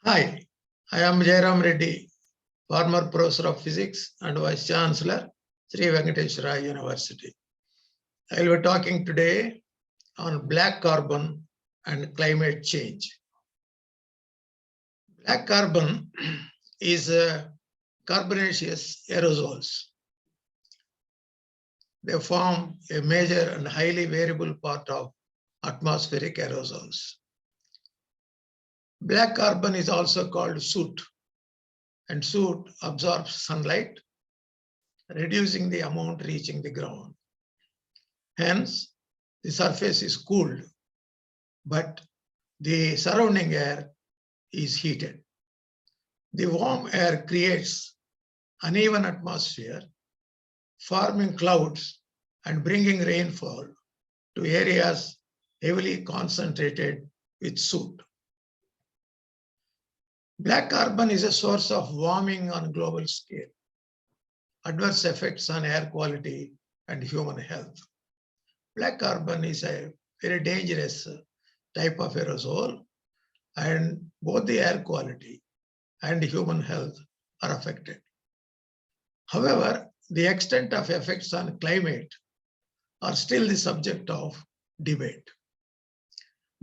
Hi, I am Jairam Reddy, former professor of physics and vice chancellor, Sri Venkateswara University. I will be talking today on black carbon and climate change. Black carbon is carbonaceous aerosols. They form a major and highly variable part of atmospheric aerosols. Black carbon is also called soot, and soot absorbs sunlight, reducing the amount reaching the ground. Hence, the surface is cooled, but the surrounding air is heated. The warm air creates uneven atmosphere, forming clouds and bringing rainfall to areas heavily concentrated with soot. Black carbon is a source of warming on global scale, adverse effects on air quality and human health. Black carbon is a very dangerous type of aerosol, and both the air quality and human health are affected. However, the extent of effects on climate are still the subject of debate,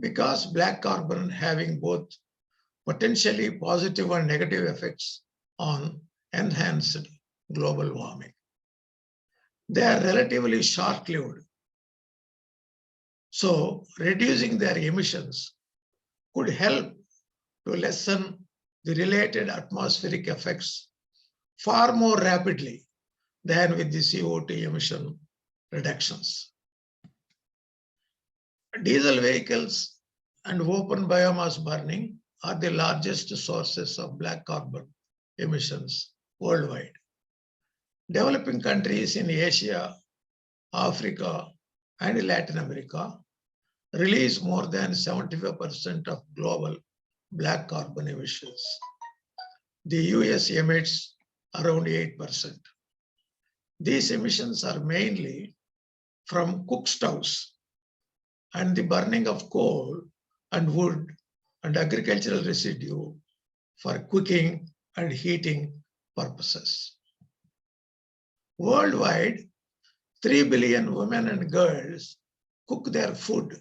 because black carbon having both potentially positive and negative effects on enhanced global warming. They are relatively short-lived, so reducing their emissions could help to lessen the related atmospheric effects far more rapidly than with the CO2 emission reductions. Diesel vehicles and open biomass burning are the largest sources of black carbon emissions worldwide. Developing countries in Asia, Africa, and Latin America release more than 75% of global black carbon emissions. The US emits around 8%. These emissions are mainly from cook stoves and the burning of coal and wood and agricultural residue for cooking and heating purposes. Worldwide, 3 billion women and girls cook their food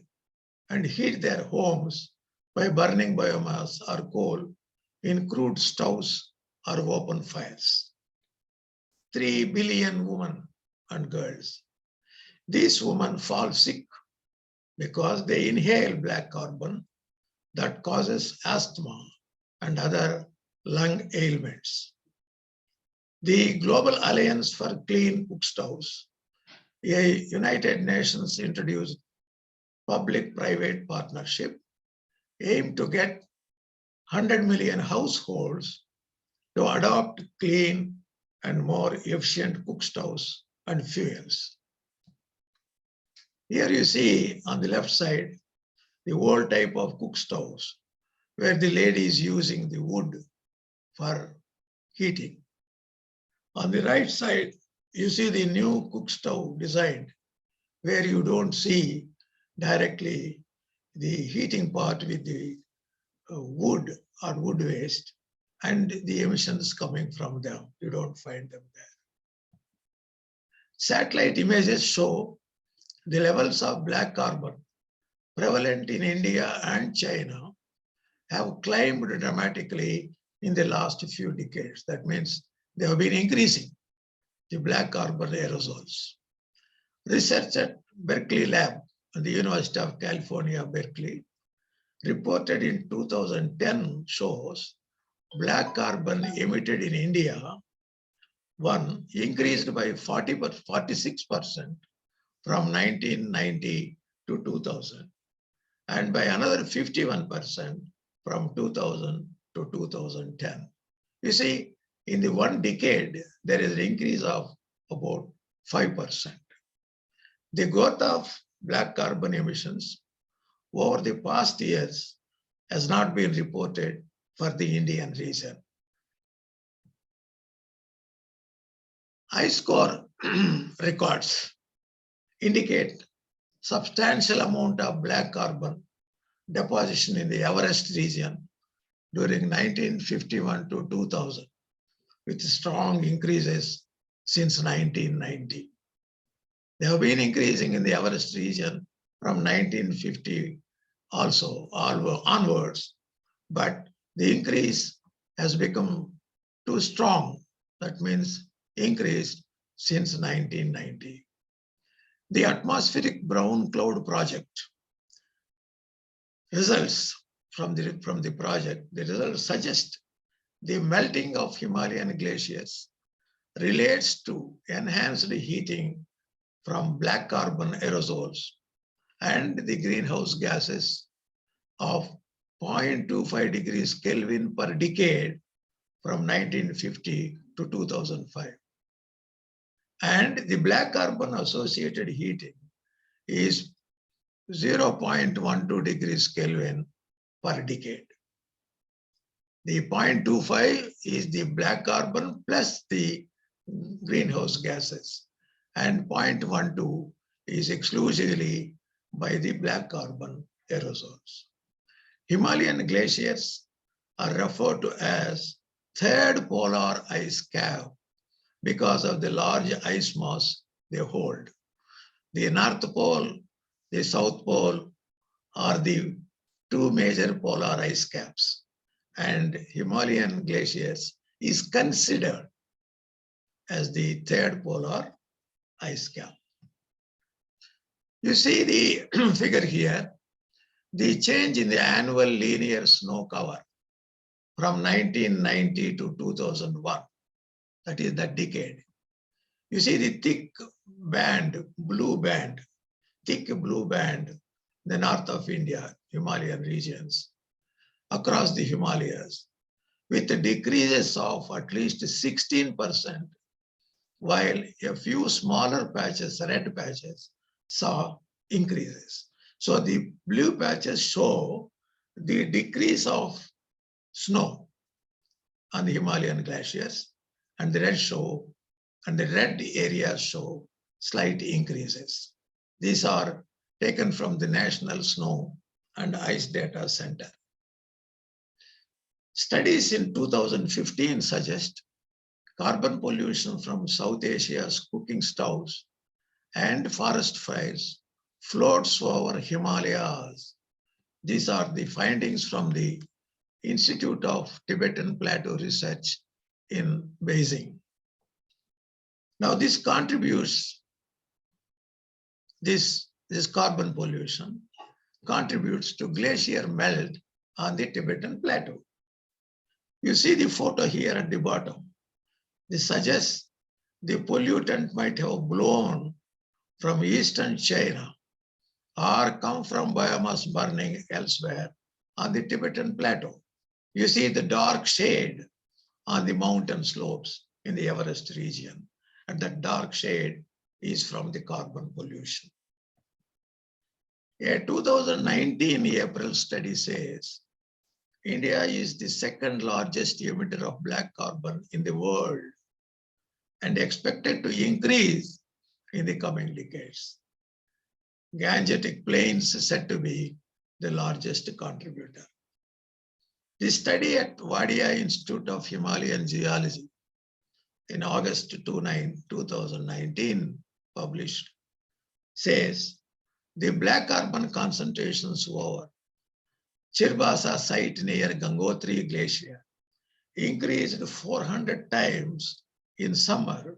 and heat their homes by burning biomass or coal in crude stoves or open fires. 3 billion women and girls. These women fall sick because they inhale black carbon that causes asthma and other lung ailments. The Global Alliance for Clean Cookstoves, a United Nations introduced public-private partnership, aimed to get 100 million households to adopt clean and more efficient cookstoves and fuels. Here you see on the left side, the old type of cookstoves, where the lady is using the wood for heating. On the right side, you see the new cookstove designed, where you don't see directly the heating part with the wood or wood waste and the emissions coming from them. You don't find them there. Satellite images show the levels of black carbon prevalent in India and China have climbed dramatically in the last few decades. That means they have been increasing the black carbon aerosols. Research at Berkeley Lab at the University of California, Berkeley, reported in 2010 shows black carbon emitted in India, one, increased by 46% from 1990 to 2000, and by another 51% from 2000 to 2010. You see, in the one decade, there is an increase of about 5%. The growth of black carbon emissions over the past years has not been reported for the Indian region. Ice core records indicate substantial amount of black carbon deposition in the Everest region during 1951 to 2000, with strong increases since 1990. They have been increasing in the Everest region from 1950 also onwards, but the increase has become too strong. That means increased since 1990. The atmospheric brown cloud project results from the project, the results suggest the melting of Himalayan glaciers relates to enhanced heating from black carbon aerosols and the greenhouse gases of 0.25 degrees Kelvin per decade from 1950 to 2005. And the black carbon associated heating is 0.12 degrees Kelvin per decade. The 0.25 is the black carbon plus the greenhouse gases, and 0.12 is exclusively by the black carbon aerosols. Himalayan glaciers are referred to as third polar ice cap because of the large ice mass they hold. The North Pole, the South Pole are the two major polar ice caps, and Himalayan glaciers is considered as the third polar ice cap. You see the figure here, the change in the annual linear snow cover from 1990 to 2001, that is that decade. You see the thick blue band, the north of India, Himalayan regions, across the Himalayas, with the decreases of at least 16%, while a few smaller patches, red patches, saw increases. So the blue patches show the decrease of snow on the Himalayan glaciers, and the red areas show slight increases. These are taken from the National Snow and Ice Data Center. Studies in 2015 suggest carbon pollution from South Asia's cooking stoves and forest fires floats over Himalayas. These are the findings from the Institute of Tibetan Plateau Research in Beijing. Now this contributes, this carbon pollution contributes to glacier melt on the Tibetan Plateau. You see the photo here at the bottom. This suggests the pollutant might have blown from eastern China or come from biomass burning elsewhere on the Tibetan Plateau. You see the dark shade on the mountain slopes in the Everest region, and that dark shade is from the carbon pollution. A 2019 April study says India is the second largest emitter of black carbon in the world and expected to increase in the coming decades. Gangetic Plains is said to be the largest contributor. The study at Wadia Institute of Himalayan Geology in August 2019 published says the black carbon concentrations over Chirbasa site near Gangotri Glacier increased 400 times in summer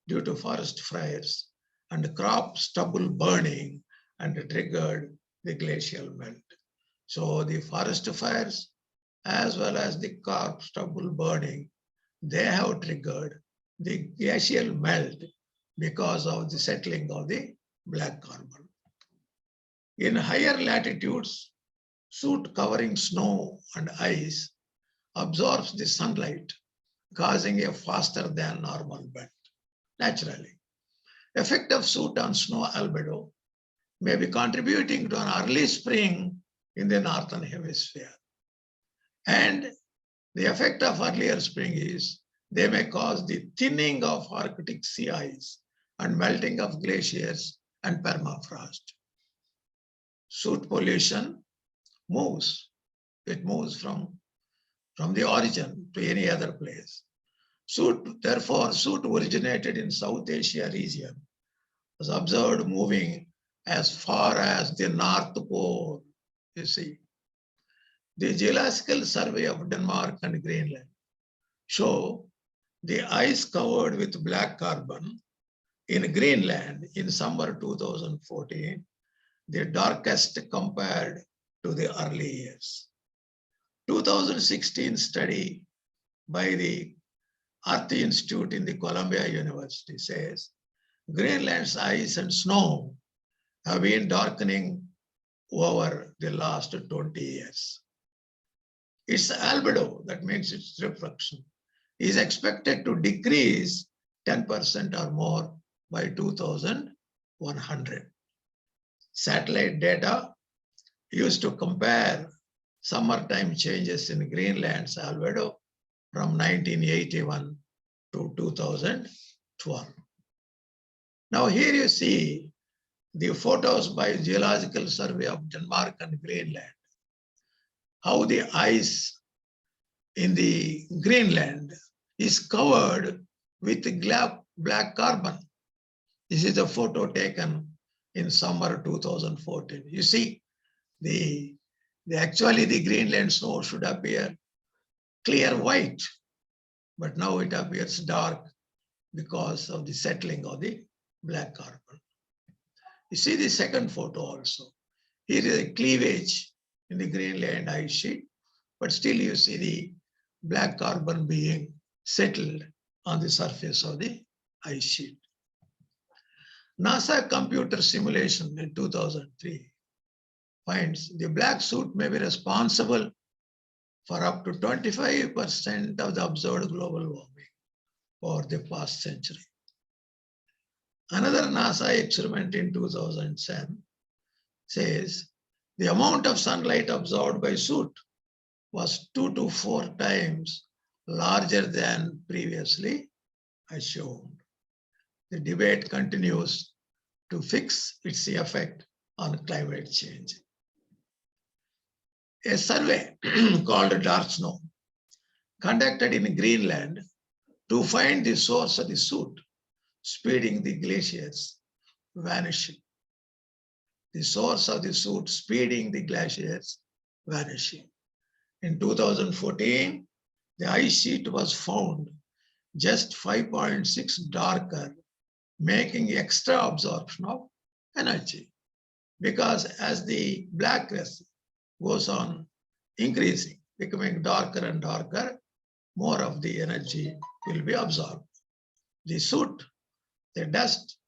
due to forest fires and crop stubble burning, and triggered the glacial melt. So the forest fires as well as the crop stubble burning, they have triggered the glacial melt because of the settling of the black carbon. In higher latitudes, soot covering snow and ice absorbs the sunlight, causing a faster than normal bend, naturally. Effect of soot on snow albedo may be contributing to an early spring in the northern hemisphere. And the effect of earlier spring is they may cause the thinning of Arctic sea ice and melting of glaciers and permafrost. Soot pollution moves. It moves from from the origin to any other place. Therefore, soot originated in South Asia region, was observed moving as far as the North Pole, you see. The Geological Survey of Denmark and Greenland show the ice covered with black carbon in Greenland in summer 2014, the darkest compared to the early years. 2016 study by the Earth Institute in the Columbia University says Greenland's ice and snow have been darkening over the last 20 years. Its albedo, that means its refraction, is expected to decrease 10% or more by 2100. Satellite data used to compare summertime changes in Greenland's albedo from 1981 to 2012. Now here you see the photos by Geological Survey of Denmark and Greenland, how the ice in the Greenland is covered with black carbon. This is a photo taken in summer 2014. You see, actually the Greenland snow should appear clear white, but now it appears dark because of the settling of the black carbon. You see the second photo also. Here is a cleavage in the Greenland ice sheet, but still you see the black carbon being settled on the surface of the ice sheet. NASA computer simulation in 2003 finds the black soot may be responsible for up to 25% of the observed global warming over the past century. Another NASA experiment in 2010 says the amount of sunlight absorbed by soot was 2 to 4 times larger than previously assumed. The debate continues to fix its effect on climate change. A survey called Dark Snow, conducted in Greenland to find the source of the soot, speeding the glaciers vanishing. The source of the soot speeding the glaciers vanishing. In 2014, the ice sheet was found just 5.6 darker, making extra absorption of energy. Because as the blackness goes on increasing, becoming darker and darker, more of the energy will be absorbed. The soot, the dust,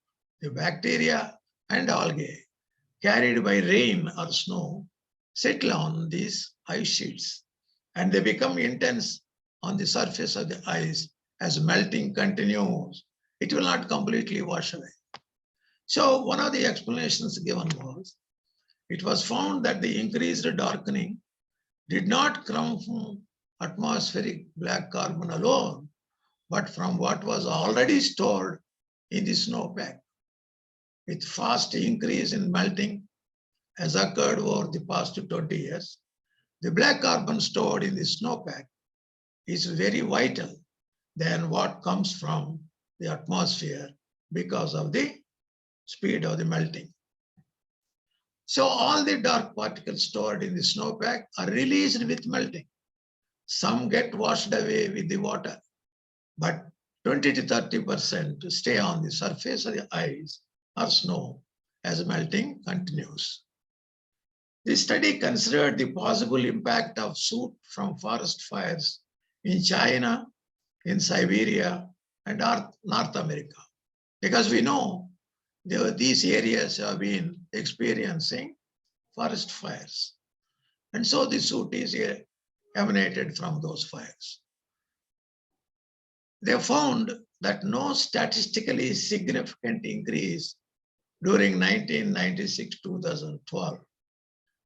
the bacteria, and algae carried by rain or snow settle on these ice sheets, and they become intense on the surface of the ice. As melting continues, it will not completely wash away. So one of the explanations given was, it was found that the increased darkening did not come from atmospheric black carbon alone, but from what was already stored in the snowpack. With fast increase in melting, as occurred over the past 20 years, the black carbon stored in the snowpack is very vital than what comes from the atmosphere because of the speed of the melting. So all the dark particles stored in the snowpack are released with melting. Some get washed away with the water, but 20 to 30% stay on the surface of the ice or snow as melting continues. This study considered the possible impact of soot from forest fires in China, in Siberia, and North America, because we know these areas have been experiencing forest fires. And so the soot is emanated from those fires. They found that no statistically significant increase during 1996-2012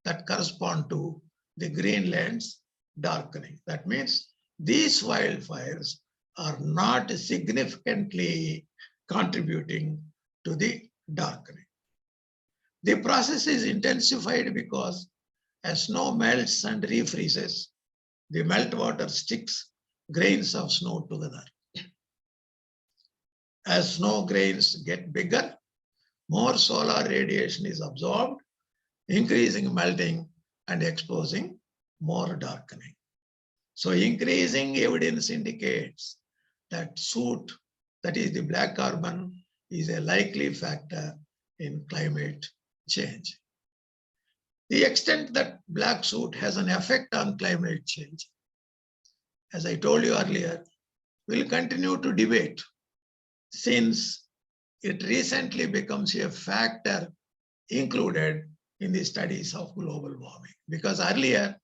that correspond to the Greenland's darkening. That means these wildfires are not significantly contributing to the darkening. The process is intensified because as snow melts and refreezes, the meltwater sticks grains of snow together. As snow grains get bigger, more solar radiation is absorbed, increasing melting and exposing more darkening. So increasing evidence indicates that soot, that is the black carbon, is a likely factor in climate change. The extent that black soot has an effect on climate change, as I told you earlier, will continue to debate since it recently becomes a factor included in the studies of global warming. Because earlier,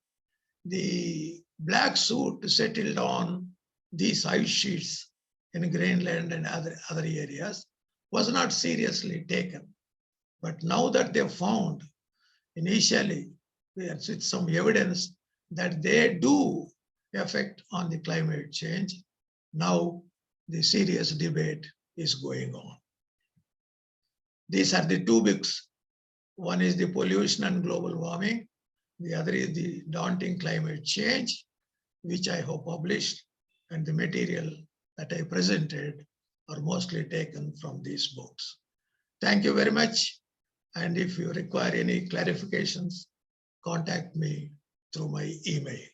the black soot settled on these ice sheets in Greenland and other areas was not seriously taken. But now that they found initially with some evidence that they do affect on the climate change, now the serious debate is going on. These are the two books. One is the pollution and global warming. The other is the daunting climate change, which I have published, and the material that I presented are mostly taken from these books. Thank you very much. And if you require any clarifications, contact me through my email.